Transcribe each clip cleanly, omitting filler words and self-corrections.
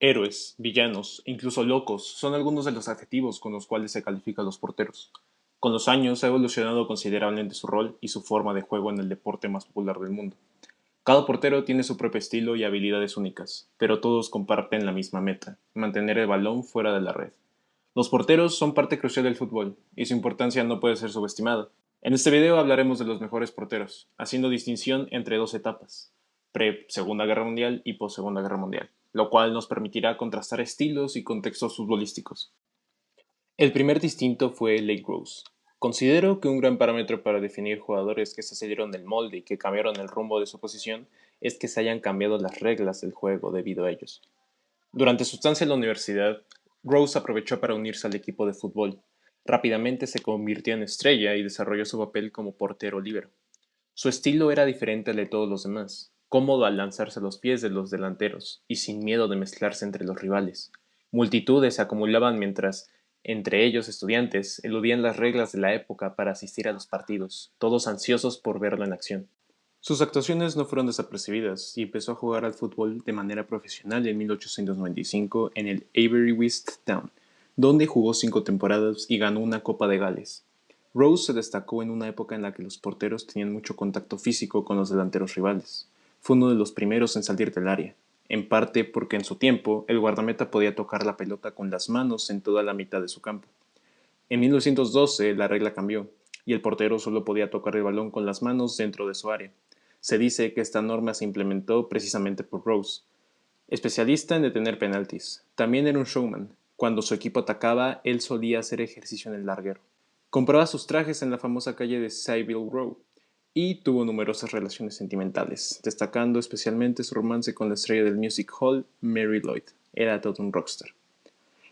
Héroes, villanos e incluso locos son algunos de los adjetivos con los cuales se califican los porteros. Con los años ha evolucionado considerablemente su rol y su forma de juego en el deporte más popular del mundo. Cada portero tiene su propio estilo y habilidades únicas, pero todos comparten la misma meta: mantener el balón fuera de la red. Los porteros son parte crucial del fútbol, y su importancia no puede ser subestimada. En este video hablaremos de los mejores porteros, haciendo distinción entre dos etapas: pre-Segunda Guerra Mundial y post-Segunda Guerra Mundial, lo cual nos permitirá contrastar estilos y contextos futbolísticos. El primer distinto fue Lake Rose. Considero que un gran parámetro para definir jugadores que se salieron del molde y que cambiaron el rumbo de su posición es que se hayan cambiado las reglas del juego debido a ellos. Durante su estancia en la universidad, Rose aprovechó para unirse al equipo de fútbol. Rápidamente se convirtió en estrella y desarrolló su papel como portero líbero. Su estilo era diferente al de todos los demás, cómodo al lanzarse a los pies de los delanteros y sin miedo de mezclarse entre los rivales. Multitudes se acumulaban mientras, entre ellos estudiantes, eludían las reglas de la época para asistir a los partidos, todos ansiosos por verlo en acción. Sus actuaciones no fueron desapercibidas y empezó a jugar al fútbol de manera profesional en 1895 en el Aberystwyth Town, donde jugó 5 temporadas y ganó una Copa de Gales. Rose se destacó en una época en la que los porteros tenían mucho contacto físico con los delanteros rivales. Fue uno de los primeros en salir del área, en parte porque en su tiempo el guardameta podía tocar la pelota con las manos en toda la mitad de su campo. En 1912 la regla cambió, y el portero solo podía tocar el balón con las manos dentro de su área. Se dice que esta norma se implementó precisamente por Rose, especialista en detener penaltis. También era un showman. Cuando su equipo atacaba, él solía hacer ejercicio en el larguero. Compraba sus trajes en la famosa calle de Savile Row y tuvo numerosas relaciones sentimentales, destacando especialmente su romance con la estrella del music hall, Mary Lloyd. Era todo un rockstar.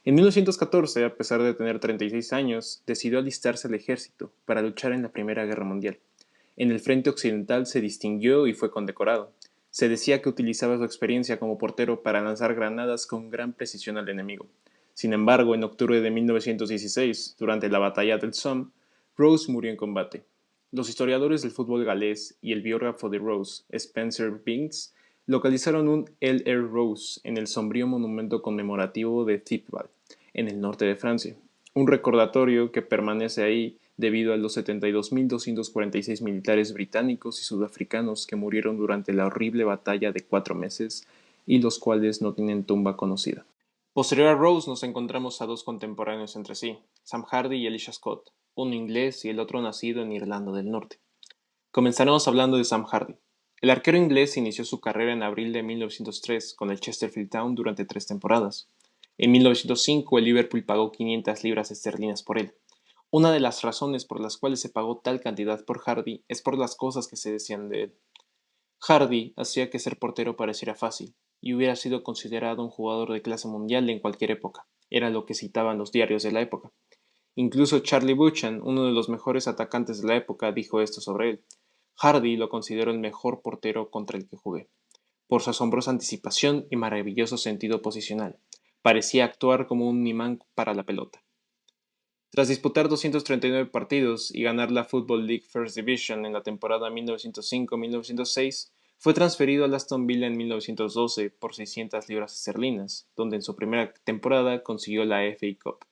En 1914, a pesar de tener 36 años, decidió alistarse al ejército para luchar en la Primera Guerra Mundial. En el frente occidental se distinguió y fue condecorado. Se decía que utilizaba su experiencia como portero para lanzar granadas con gran precisión al enemigo. Sin embargo, en octubre de 1916, durante la batalla del Somme, Rose murió en combate. Los historiadores del fútbol galés y el biógrafo de Rose, Spencer Binks, localizaron un L.R. Rose en el sombrío monumento conmemorativo de Thiepval, en el norte de Francia, un recordatorio que permanece ahí debido a los 72.246 militares británicos y sudafricanos que murieron durante la horrible batalla de 4 meses y los cuales no tienen tumba conocida. Posterior a Rose nos encontramos a dos contemporáneos entre sí, Sam Hardy y Elisha Scott, uno inglés y el otro nacido en Irlanda del Norte. Comenzaremos hablando de Sam Hardy. El arquero inglés inició su carrera en abril de 1903 con el Chesterfield Town durante 3 temporadas. En 1905 el Liverpool pagó 500 libras esterlinas por él. Una de las razones por las cuales se pagó tal cantidad por Hardy es por las cosas que se decían de él. Hardy hacía que ser portero pareciera fácil, y hubiera sido considerado un jugador de clase mundial en cualquier época. Era lo que citaban los diarios de la época. Incluso Charlie Buchan, uno de los mejores atacantes de la época, dijo esto sobre él: Hardy lo considero el mejor portero contra el que jugué, por su asombrosa anticipación y maravilloso sentido posicional. Parecía actuar como un imán para la pelota. Tras disputar 239 partidos y ganar la Football League First Division en la temporada 1905-1906, fue transferido al Aston Villa en 1912 por 600 libras esterlinas, donde en su primera temporada consiguió la FA Cup.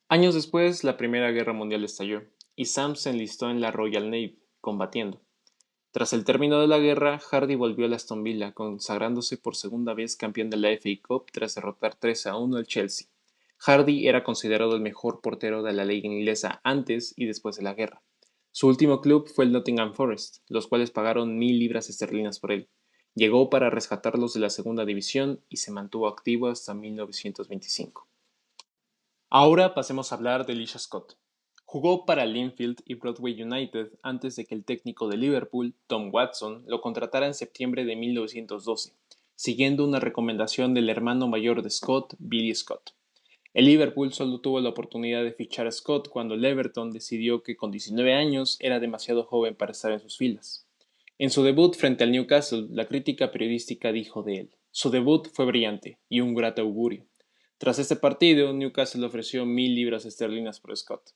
Años después, la Primera Guerra Mundial estalló, y Sam se enlistó en la Royal Navy, combatiendo. Tras el término de la guerra, Hardy volvió al Aston Villa, consagrándose por segunda vez campeón de la FA Cup tras derrotar 3-1 al Chelsea. Hardy era considerado el mejor portero de la liga inglesa antes y después de la guerra. Su último club fue el Nottingham Forest, los cuales pagaron 1000 libras esterlinas por él. Llegó para rescatarlos de la segunda división y se mantuvo activo hasta 1925. Ahora pasemos a hablar de Elisha Scott. Jugó para Linfield y Broadway United antes de que el técnico de Liverpool, Tom Watson, lo contratara en septiembre de 1912, siguiendo una recomendación del hermano mayor de Scott, Billy Scott. El Liverpool solo tuvo la oportunidad de fichar a Scott cuando el Everton decidió que con 19 años era demasiado joven para estar en sus filas. En su debut frente al Newcastle, la crítica periodística dijo de él: su debut fue brillante y un grato augurio. Tras este partido, Newcastle ofreció 1000 libras esterlinas por Scott.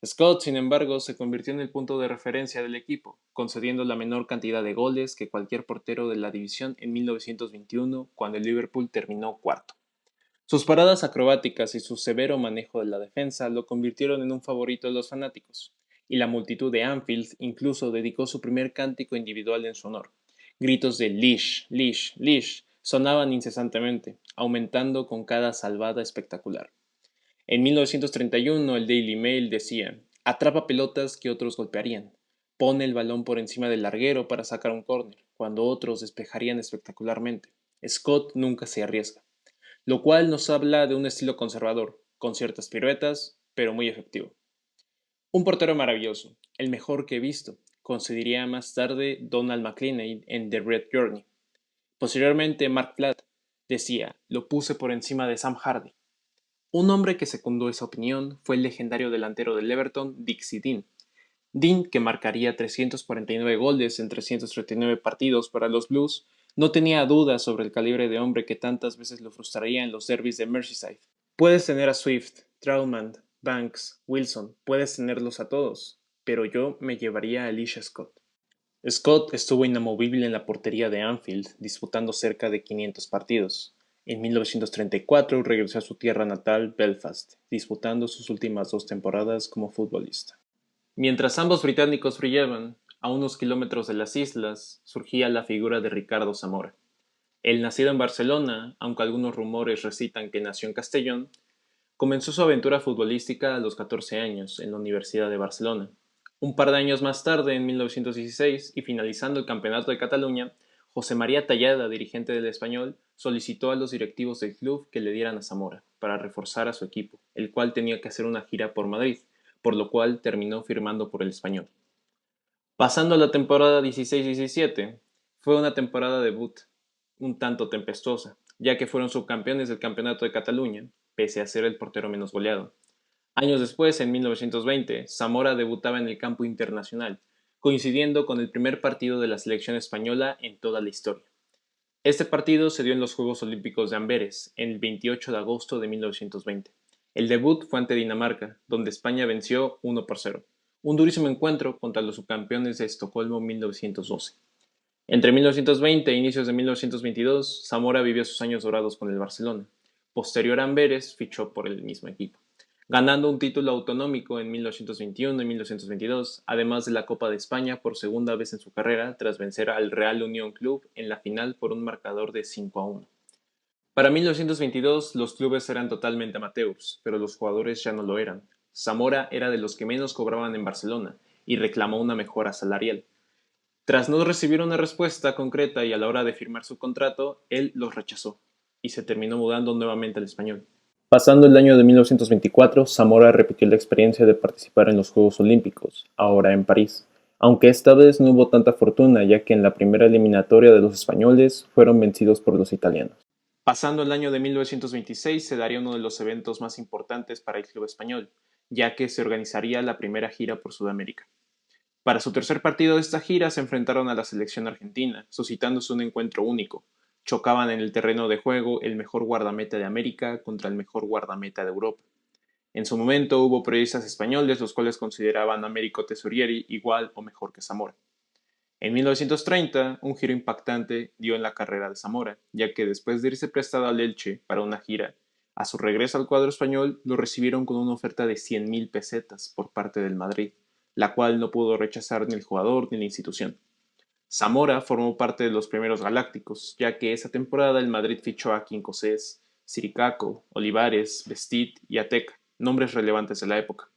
Scott, sin embargo, se convirtió en el punto de referencia del equipo, concediendo la menor cantidad de goles que cualquier portero de la división en 1921, cuando el Liverpool terminó cuarto. Sus paradas acrobáticas y su severo manejo de la defensa lo convirtieron en un favorito de los fanáticos, y la multitud de Anfield incluso dedicó su primer cántico individual en su honor. Gritos de Leash, Leash, Leash sonaban incesantemente, aumentando con cada salvada espectacular. En 1931 el Daily Mail decía: atrapa pelotas que otros golpearían. Pone el balón por encima del larguero para sacar un córner, cuando otros despejarían espectacularmente. Scott nunca se arriesga, lo cual nos habla de un estilo conservador, con ciertas piruetas, pero muy efectivo. Un portero maravilloso, el mejor que he visto, concediría más tarde Donald McLean en The Red Journey. Posteriormente, Mark Platt decía: lo puse por encima de Sam Hardy. Un hombre que secundó esa opinión fue el legendario delantero del Everton, Dixie Dean. Dean, que marcaría 349 goles en 339 partidos para los Blues, no tenía dudas sobre el calibre de hombre que tantas veces lo frustraría en los derbis de Merseyside. Puedes tener a Swift, Trautmann, Banks, Wilson, puedes tenerlos a todos, pero yo me llevaría a Elisha Scott. Scott estuvo inamovible en la portería de Anfield, disputando cerca de 500 partidos. En 1934 regresó a su tierra natal, Belfast, disputando sus últimas 2 temporadas como futbolista. Mientras ambos británicos brillaban, a unos kilómetros de las islas, surgía la figura de Ricardo Zamora. El nacido en Barcelona, aunque algunos rumores recitan que nació en Castellón, comenzó su aventura futbolística a los 14 años en la Universidad de Barcelona. Un par de años más tarde, en 1916, y finalizando el Campeonato de Cataluña, José María Tallada, dirigente del Español, solicitó a los directivos del club que le dieran a Zamora para reforzar a su equipo, el cual tenía que hacer una gira por Madrid, por lo cual terminó firmando por el Español. Pasando a la temporada 16-17, fue una temporada debut un tanto tempestuosa, ya que fueron subcampeones del Campeonato de Cataluña, pese a ser el portero menos goleado. Años después, en 1920, Zamora debutaba en el campo internacional, coincidiendo con el primer partido de la selección española en toda la historia. Este partido se dio en los Juegos Olímpicos de Amberes, el 28 de agosto de 1920. El debut fue ante Dinamarca, donde España venció 1-0. Un durísimo encuentro contra los subcampeones de Estocolmo 1912. Entre 1920 e inicios de 1922, Zamora vivió sus años dorados con el Barcelona. Posterior a Amberes, fichó por el mismo equipo, ganando un título autonómico en 1921 y 1922, además de la Copa de España por segunda vez en su carrera, tras vencer al Real Unión Club en la final por un marcador de 5-1. Para 1922, los clubes eran totalmente amateurs, pero los jugadores ya no lo eran. Zamora era de los que menos cobraban en Barcelona y reclamó una mejora salarial. Tras no recibir una respuesta concreta y a la hora de firmar su contrato, él los rechazó y se terminó mudando nuevamente al Español. Pasando el año de 1924, Zamora repitió la experiencia de participar en los Juegos Olímpicos, ahora en París, aunque esta vez no hubo tanta fortuna ya que en la primera eliminatoria de los españoles fueron vencidos por los italianos. Pasando el año de 1926 se daría uno de los eventos más importantes para el club español, ya que se organizaría la primera gira por Sudamérica. Para su tercer partido de esta gira se enfrentaron a la selección argentina, suscitándose un encuentro único. Chocaban en el terreno de juego el mejor guardameta de América contra el mejor guardameta de Europa. En su momento hubo periodistas españoles los cuales consideraban a Américo Tesorieri igual o mejor que Zamora. En 1930, un giro impactante dio en la carrera de Zamora, ya que después de irse prestado al Elche para una gira, a su regreso al cuadro español lo recibieron con una oferta de 100.000 pesetas por parte del Madrid, la cual no pudo rechazar ni el jugador ni la institución. Zamora formó parte de los primeros galácticos, ya que esa temporada el Madrid fichó a Quincocés, Siricaco, Olivares, Vestit y Ateca, nombres relevantes de la época.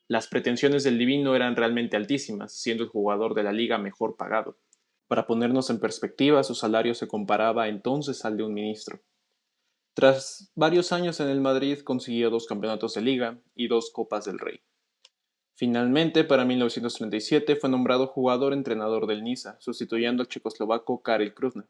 Las pretensiones del Divino eran realmente altísimas, siendo el jugador de la liga mejor pagado. Para ponernos en perspectiva, su salario se comparaba entonces al de un ministro. Tras varios años en el Madrid consiguió 2 campeonatos de liga y 2 Copas del Rey. Finalmente, para 1937 fue nombrado jugador-entrenador del Niza, sustituyendo al checoslovaco Karel Kruvna.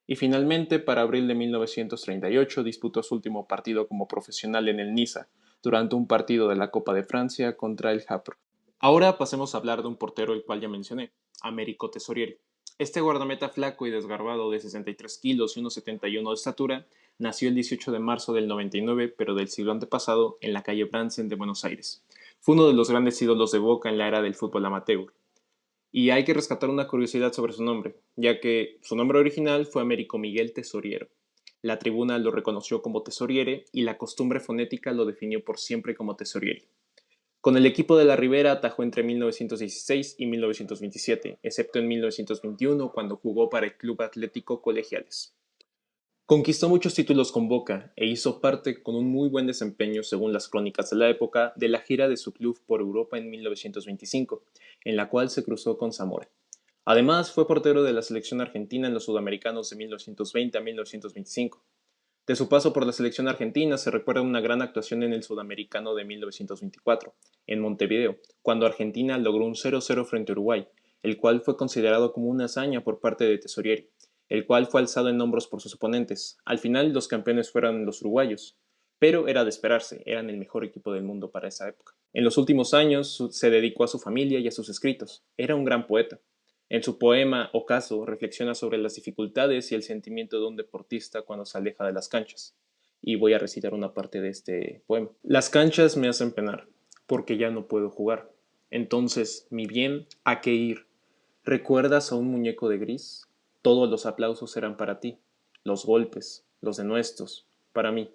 Y finalmente, para abril de 1938 disputó su último partido como profesional en el Niza, durante un partido de la Copa de Francia contra el Hapoel. Ahora pasemos a hablar de un portero el cual ya mencioné, Américo Tesorieri. Este guardameta flaco y desgarbado de 63 kilos y 1,71 de estatura nació el 18 de marzo del 99, pero del siglo antepasado, en la calle Bransen de Buenos Aires. Fue uno de los grandes ídolos de Boca en la era del fútbol amateur. Y hay que rescatar una curiosidad sobre su nombre, ya que su nombre original fue Américo Miguel Tesoriero. La tribuna lo reconoció como Tesoriere y la costumbre fonética lo definió por siempre como Tesorieri. Con el equipo de la Ribera atajó entre 1916 y 1927, excepto en 1921 cuando jugó para el Club Atlético Colegiales. Conquistó muchos títulos con Boca e hizo parte, con un muy buen desempeño según las crónicas de la época, de la gira de su club por Europa en 1925, en la cual se cruzó con Zamora. Además, fue portero de la selección argentina en los Sudamericanos de 1920 a 1925. De su paso por la selección argentina se recuerda una gran actuación en el Sudamericano de 1924, en Montevideo, cuando Argentina logró un 0-0 frente a Uruguay, el cual fue considerado como una hazaña por parte de Tesorieri, el cual fue alzado en hombros por sus oponentes. Al final los campeones fueron los uruguayos, pero era de esperarse, eran el mejor equipo del mundo para esa época. En los últimos años se dedicó a su familia y a sus escritos. Era un gran poeta. En su poema Ocaso reflexiona sobre las dificultades y el sentimiento de un deportista cuando se aleja de las canchas. Y voy a recitar una parte de este poema. Las canchas me hacen penar, porque ya no puedo jugar. Entonces, mi bien, ¿a qué ir? ¿Recuerdas a un muñeco de gris? Todos los aplausos eran para ti, los golpes, los denuestos, para mí.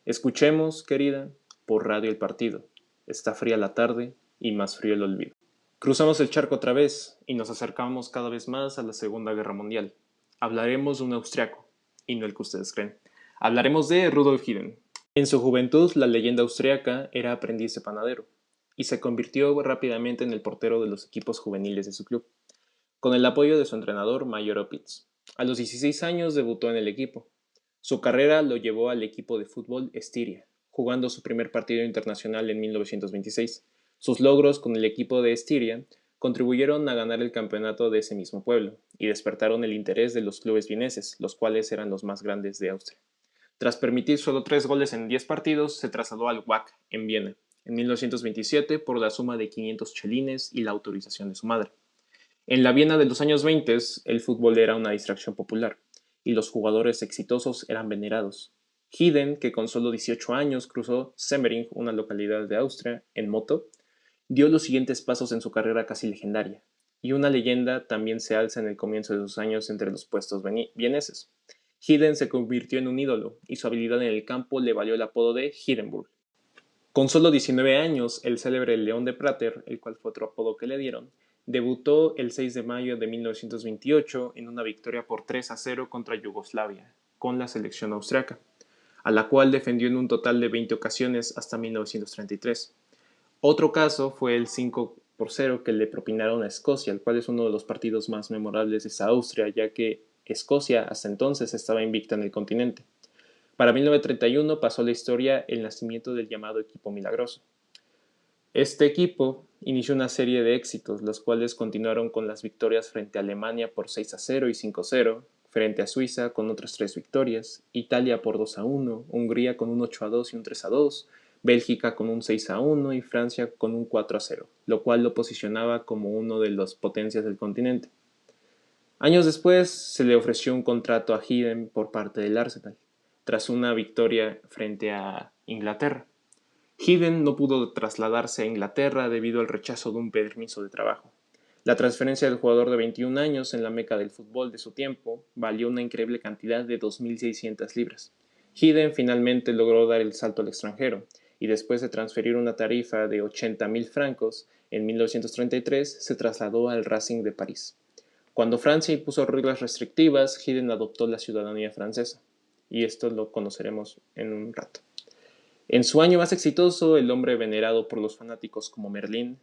Escuchemos, querida, por radio el partido. Está fría la tarde y más frío el olvido. Cruzamos el charco otra vez y nos acercamos cada vez más a la Segunda Guerra Mundial. Hablaremos de un austriaco, y no el que ustedes creen. Hablaremos de Rudolf Hiden. En su juventud, la leyenda austriaca era aprendiz de panadero, y se convirtió rápidamente en el portero de los equipos juveniles de su club, con el apoyo de su entrenador Mayor Opitz. A los 16 años debutó en el equipo. Su carrera lo llevó al equipo de fútbol Estiria, jugando su primer partido internacional en 1926. Sus logros con el equipo de Estiria contribuyeron a ganar el campeonato de ese mismo pueblo y despertaron el interés de los clubes vieneses, los cuales eran los más grandes de Austria. Tras permitir solo 3 goles en 10 partidos, se trasladó al WAC en Viena en 1927 por la suma de 500 chelines y la autorización de su madre. En la Viena de los años 20, el fútbol era una distracción popular, y los jugadores exitosos eran venerados. Hiden, que con solo 18 años cruzó Semmering, una localidad de Austria, en moto, dio los siguientes pasos en su carrera casi legendaria, y una leyenda también se alza en el comienzo de sus años entre los puestos vieneses. Hiden se convirtió en un ídolo, y su habilidad en el campo le valió el apodo de Hindenburg. Con solo 19 años, el célebre León de Prater, el cual fue otro apodo que le dieron, debutó el 6 de mayo de 1928 en una victoria por 3-0 contra Yugoslavia, con la selección austriaca, a la cual defendió en un total de 20 ocasiones hasta 1933. Otro caso fue el 5-0 que le propinaron a Escocia, el cual es uno de los partidos más memorables de esa Austria, ya que Escocia hasta entonces estaba invicta en el continente. Para 1931 pasó a la historia el nacimiento del llamado equipo milagroso. Este equipo inició una serie de éxitos, los cuales continuaron con las victorias frente a Alemania por 6-0 y 5-0, frente a Suiza con otras 3 victorias, Italia por 2-1, Hungría con un 8-2 y un 3-2, Bélgica con un 6-1 y Francia con un 4-0, lo cual lo posicionaba como uno de las potencias del continente. Años después se le ofreció un contrato a Hiden por parte del Arsenal, tras una victoria frente a Inglaterra. Hiden no pudo trasladarse a Inglaterra debido al rechazo de un permiso de trabajo. La transferencia del jugador de 21 años en la meca del fútbol de su tiempo valió una increíble cantidad de 2.600 libras. Hiden finalmente logró dar el salto al extranjero y después de transferir una tarifa de 80.000 francos, en 1933 se trasladó al Racing de París. Cuando Francia impuso reglas restrictivas, Hiden adoptó la ciudadanía francesa, y esto lo conoceremos en un rato. En su año más exitoso, el hombre venerado por los fanáticos como Merlín,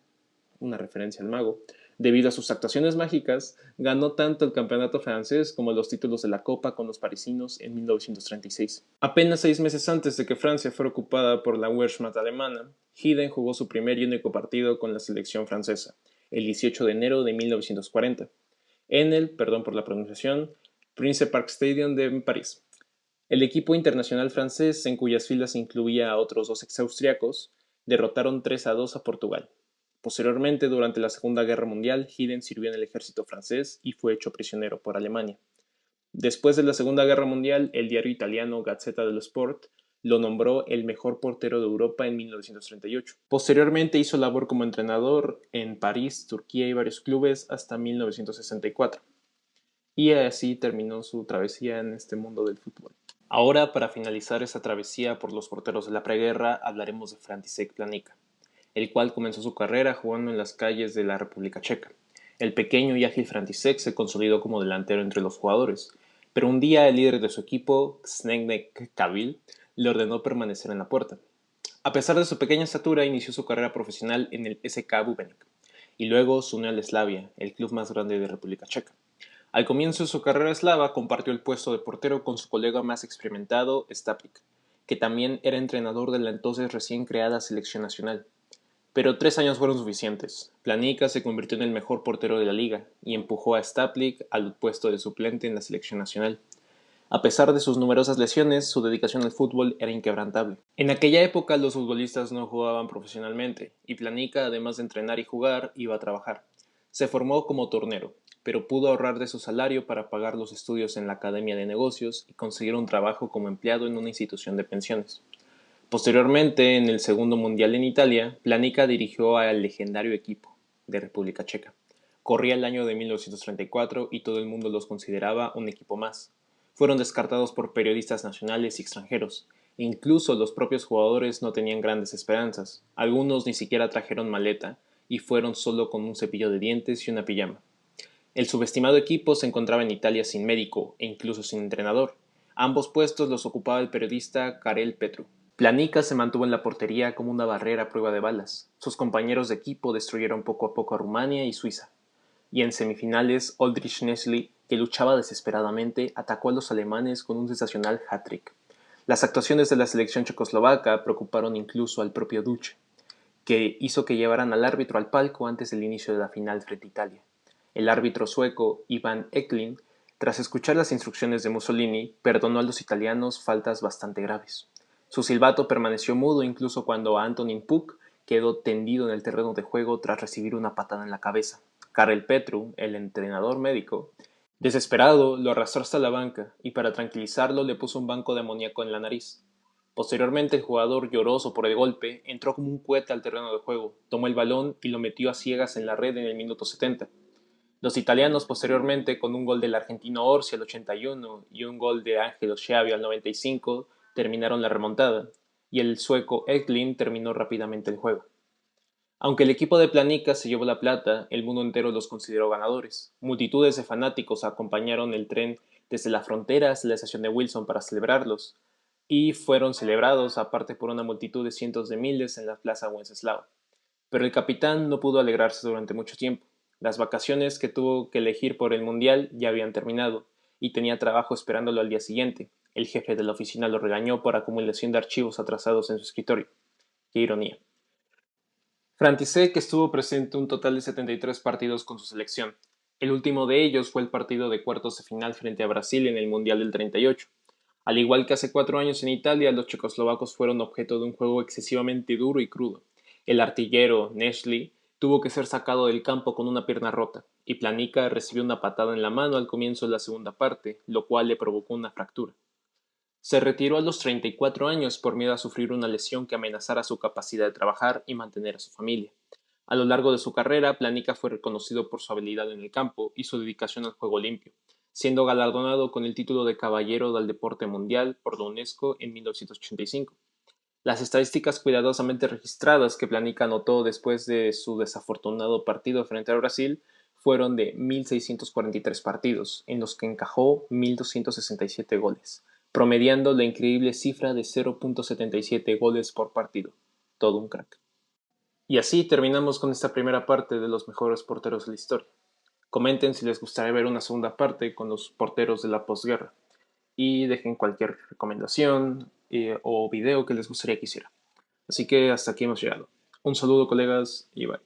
una referencia al mago, debido a sus actuaciones mágicas, ganó tanto el campeonato francés como los títulos de la Copa con los parisinos en 1936. Apenas 6 meses antes de que Francia fuera ocupada por la Wehrmacht alemana, Hiden jugó su primer y único partido con la selección francesa, el 18 de enero de 1940, en el, perdón por la pronunciación, Prince Park Stadium de París. El equipo internacional francés, en cuyas filas incluía a otros 2 exaustriacos, derrotaron 3-2 a Portugal. Posteriormente, durante la Segunda Guerra Mundial, Hiden sirvió en el ejército francés y fue hecho prisionero por Alemania. Después de la Segunda Guerra Mundial, el diario italiano Gazzetta dello Sport lo nombró el mejor portero de Europa en 1938. Posteriormente hizo labor como entrenador en París, Turquía y varios clubes hasta 1964. Y así terminó su travesía en este mundo del fútbol. Ahora, para finalizar esta travesía por los porteros de la preguerra, hablaremos de František Planica, el cual comenzó su carrera jugando en las calles de la República Checa. El pequeño y ágil František se consolidó como delantero entre los jugadores, pero un día el líder de su equipo, Zdeněk Kabil, le ordenó permanecer en la puerta. A pesar de su pequeña estatura, inició su carrera profesional en el SK Bubenik y luego se unió al Slavia, el club más grande de República Checa. Al comienzo de su carrera eslava compartió el puesto de portero con su colega más experimentado, Staplik, que también era entrenador de la entonces recién creada selección nacional. Pero 3 años fueron suficientes. Planica se convirtió en el mejor portero de la liga y empujó a Staplik al puesto de suplente en la selección nacional. A pesar de sus numerosas lesiones, su dedicación al fútbol era inquebrantable. En aquella época los futbolistas no jugaban profesionalmente, y Planica, además de entrenar y jugar, iba a trabajar. Se formó como tornero, pero pudo ahorrar de su salario para pagar los estudios en la Academia de Negocios y conseguir un trabajo como empleado en una institución de pensiones. Posteriormente, en el segundo mundial en Italia, Planica dirigió al legendario equipo de República Checa. Corría el año de 1934 y todo el mundo los consideraba un equipo más. Fueron descartados por periodistas nacionales y extranjeros, e incluso los propios jugadores no tenían grandes esperanzas. Algunos ni siquiera trajeron maleta y fueron solo con un cepillo de dientes y una pijama. El subestimado equipo se encontraba en Italia sin médico e incluso sin entrenador. Ambos puestos los ocupaba el periodista Karel Petru. Planica se mantuvo en la portería como una barrera a prueba de balas. Sus compañeros de equipo destruyeron poco a poco a Rumania y Suiza. Y en semifinales, Oldrich Nesli, que luchaba desesperadamente, atacó a los alemanes con un sensacional hat-trick. Las actuaciones de la selección checoslovaca preocuparon incluso al propio Duce, que hizo que llevaran al árbitro al palco antes del inicio de la final frente a Italia. El árbitro sueco Ivan Eklund, tras escuchar las instrucciones de Mussolini, perdonó a los italianos faltas bastante graves. Su silbato permaneció mudo incluso cuando Antonín Puk quedó tendido en el terreno de juego tras recibir una patada en la cabeza. Karel Petru, el entrenador médico, desesperado, lo arrastró hasta la banca y para tranquilizarlo le puso un banco de amoníaco en la nariz. Posteriormente el jugador, lloroso por el golpe, entró como un cohete al terreno de juego, tomó el balón y lo metió a ciegas en la red en el minuto 70. Los italianos posteriormente, con un gol del argentino Orsi al 81 y un gol de Angelo Schiavio al 95, terminaron la remontada, y el sueco Eklund terminó rápidamente el juego. Aunque el equipo de Planica se llevó la plata, el mundo entero los consideró ganadores. Multitudes de fanáticos acompañaron el tren desde la frontera hasta la estación de Wilson para celebrarlos, y fueron celebrados aparte por una multitud de cientos de miles en la plaza Wenceslao. Pero el capitán no pudo alegrarse durante mucho tiempo. Las vacaciones que tuvo que elegir por el Mundial ya habían terminado, y tenía trabajo esperándolo al día siguiente. El jefe de la oficina lo regañó por acumulación de archivos atrasados en su escritorio. ¡Qué ironía! František estuvo presente un total de 73 partidos con su selección. El último de ellos fue el partido de cuartos de final frente a Brasil en el Mundial del 38. Al igual que hace 4 años en Italia, los checoslovacos fueron objeto de un juego excesivamente duro y crudo. El artillero, Nesli, tuvo que ser sacado del campo con una pierna rota, y Planica recibió una patada en la mano al comienzo de la segunda parte, lo cual le provocó una fractura. Se retiró a los 34 años por miedo a sufrir una lesión que amenazara su capacidad de trabajar y mantener a su familia. A lo largo de su carrera, Planica fue reconocido por su habilidad en el campo y su dedicación al juego limpio, siendo galardonado con el título de Caballero del Deporte Mundial por la UNESCO en 1985. Las estadísticas cuidadosamente registradas que Planica anotó después de su desafortunado partido frente a Brasil fueron de 1.643 partidos, en los que encajó 1.267 goles, promediando la increíble cifra de 0.77 goles por partido. Todo un crack. Y así terminamos con esta primera parte de los mejores porteros de la historia. Comenten si les gustaría ver una segunda parte con los porteros de la posguerra. Y dejen cualquier recomendación o video que les gustaría que hiciera. Así que hasta aquí hemos llegado. Un saludo, colegas, y bye.